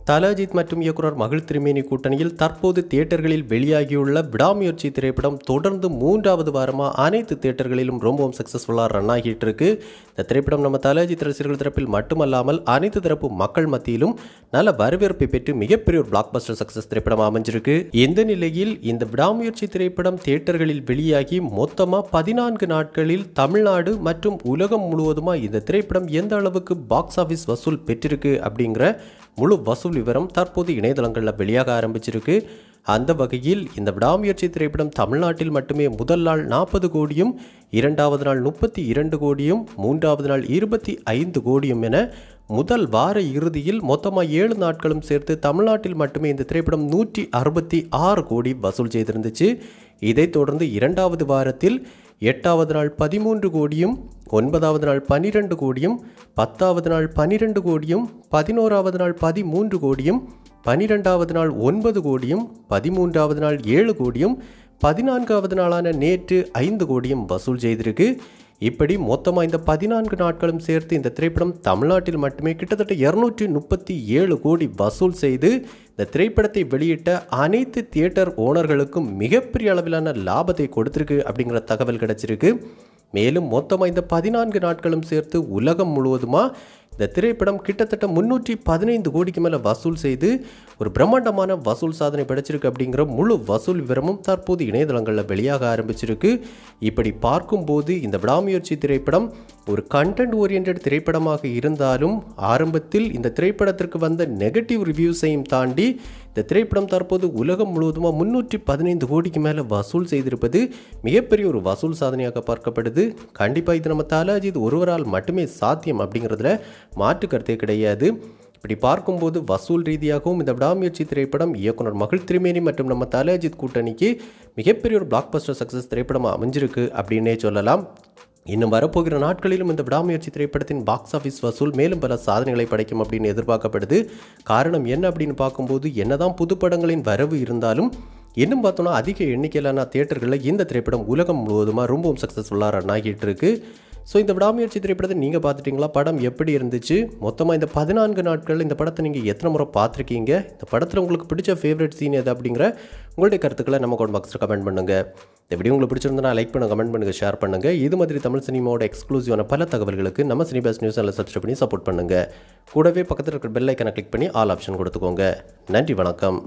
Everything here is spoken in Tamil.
தல அஜித் மற்றும் இயக்குனர் மகிழ் திருமேனி கூட்டணியில் தற்போது தியேட்டர்களில் வெளியாகியுள்ள விடாமுயற்சி திரைப்படம் தொடர்ந்து 3வது வாரமாக அனைத்து தியேட்டர்களிலும் ரொம்பவும் சக்ஸஸ்ஃபுல்லாக ரன் ஆகிட்டு இருக்கு. இந்த திரைப்படம் நம்ம தல அஜித் ரசிகர்கள் தரப்பில் மட்டுமல்லாமல் அனைத்து தரப்பு மக்கள் மத்தியிலும் நல்ல வரவேற்பை பெற்று மிகப்பெரிய ஒரு பிளாக் பஸ்டர் சக்ஸஸ் திரைப்படம் அமைஞ்சிருக்கு. இந்த நிலையில் இந்த விடாமுயற்சி திரைப்படம் தியேட்டர்களில் வெளியாகி மொத்தமாக 14 நாட்களில் தமிழ்நாடு மற்றும் உலகம் முழுவதுமாக இந்த திரைப்படம் எந்த அளவுக்கு பாக்ஸ் ஆஃபீஸ் வசூல் பெற்றிருக்கு அப்படிங்கிற முழு வசூல் விவரம் தற்போது இணையதளங்களில் வெளியாக ஆரம்பிச்சிருக்கு. அந்த வகையில் இந்த விடாமுயற்சி திரைப்படம் தமிழ்நாட்டில் மட்டுமே முதல் நாள் 40 கோடியும், 2வது நாள் 32 கோடியும், 3வது நாள் 25 கோடியும் என முதல் வார இறுதியில் மொத்தமாக 7 நாட்களும் சேர்த்து தமிழ்நாட்டில் மட்டுமே இந்த திரைப்படம் 166 கோடி வசூல் செய்திருந்துச்சு. இதைத் தொடர்ந்து 2வது வாரத்தில் 8வது நாள் 13 கோடியும், 9வது நாள் 12 கோடியும், 10வது நாள் 12 கோடியும், 11வது நாள் 13 கோடியும், 12வது நாள் 9 கோடியும், 13வது நாள் 7 கோடியும், 14வது நாளான நேற்று 5 கோடியும் வசூல் செய்திருக்கு. இப்படி மொத்தமாக இந்த 14 நாட்களும் சேர்த்து இந்த திரைப்படம் தமிழ்நாட்டில் மட்டுமே கிட்டத்தட்ட 237 கோடி வசூல் செய்து இந்த திரைப்படத்தை வெளியிட்ட அனைத்து தியேட்டர் ஓனர்களுக்கும் மிகப்பெரிய அளவிலான லாபத்தை கொடுத்திருக்கு அப்படிங்கிற தகவல் கிடைச்சிருக்கு. மேலும் மொத்தமாக இந்த 14 நாட்களும் சேர்த்து உலகம் முழுவதுமாக இந்த திரைப்படம் கிட்டத்தட்ட 315 கோடிக்கு மேலே வசூல் செய்து ஒரு பிரம்மாண்டமான வசூல் சாதனை படைச்சிருக்கு அப்படிங்கிற முழு வசூல் விவரமும் தற்போது இணையதளங்களில் வெளியாக ஆரம்பிச்சிருக்கு. இப்படி பார்க்கும்போது இந்த விடாமுயற்சி திரைப்படம் ஒரு கண்டென்ட் ஓரியன்ட் திரைப்படமாக இருந்தாலும் ஆரம்பத்தில் இந்த திரைப்படத்திற்கு வந்த நெகட்டிவ் ரிவ்யூஸையும் தாண்டி இந்த திரைப்படம் தற்போது உலகம் முழுவதுமாக 315 கோடிக்கு மேலே வசூல் செய்திருப்பது மிகப்பெரிய ஒரு வசூல் சாதனையாக பார்க்கப்படுது. கண்டிப்பாக இது நம்ம தல அஜித் ஒருவரால் மட்டுமே சாத்தியம் அப்படிங்கிறதுல மாற்று கருத்தே கிடையாது. இப்படி பார்க்கும்போது வசூல் ரீதியாகவும் இந்த விடாமுயற்சி திரைப்படம் இயக்குனர் மகிழ் திருமேனி மற்றும் நம்ம தல அஜித் கூட்டணிக்கு மிகப்பெரிய ஒரு பிளாக் பஸ்டர் சக்ஸஸ் திரைப்படமாக அமைஞ்சிருக்கு அப்படின்னே சொல்லலாம். இன்னும் வரப்போகிற நாட்களிலும் இந்த விடாமுயற்சி திரைப்படத்தின் பாக்ஸ் ஆஃபீஸ் வசூல் மேலும் பல சாதனைகளை படைக்கும் அப்படின்னு எதிர்பார்க்கப்படுது. காரணம் என்ன அப்படின்னு பார்க்கும்போது என்னதான் புது படங்களின் வரவு இருந்தாலும் இன்னும் பார்த்தோன்னா அதிக எண்ணிக்கையிலான தியேட்டர்களில் இந்த திரைப்படம் உலகம் முழுவதுமாக ரொம்பவும் சக்ஸஸ்ஃபுல்லாக ரன் ஆகிட்டு இருக்கு. ஸோ இந்த விடாமுயற்சி திரைப்படத்தை நீங்கள் பார்த்துட்டிங்களா? படம் எப்படி இருந்துச்சு? மொத்தமாக இந்த 14 நாட்களில் இந்த படத்தை நீங்கள் எத்தனை முறை பார்த்துருக்கீங்க? இந்த படத்தில் உங்களுக்கு பிடிச்ச ஃபேவரட் சீன் எது அப்படிங்கிற உங்களுடைய கருத்துக்களை நம்ம கமெண்ட் பாக்ஸில் கமெண்ட் பண்ணுங்கள். இந்த வீடியோ உங்களுக்கு பிடிச்சிருந்தா லைக் பண்ணுங்கள், கமெண்ட் பண்ணுங்கள், ஷேர் பண்ணுங்கள். இது மாதிரி தமிழ் சினிமாவோட எக்ஸ்க்ளூசிவான பல தகவல்களுக்கு நம்ம சினிபாஸ் நியூஸ் சேனலை சப்ஸ்கிரைப் பண்ணி சப்போர்ட் பண்ணுங்கள். கூடவே பக்கத்தில் இருக்கிற பெல் ஐக்கனை கிளிக் பண்ணி ஆல் ஆப்ஷன் கொடுத்துக்கோங்க. நன்றி, வணக்கம்.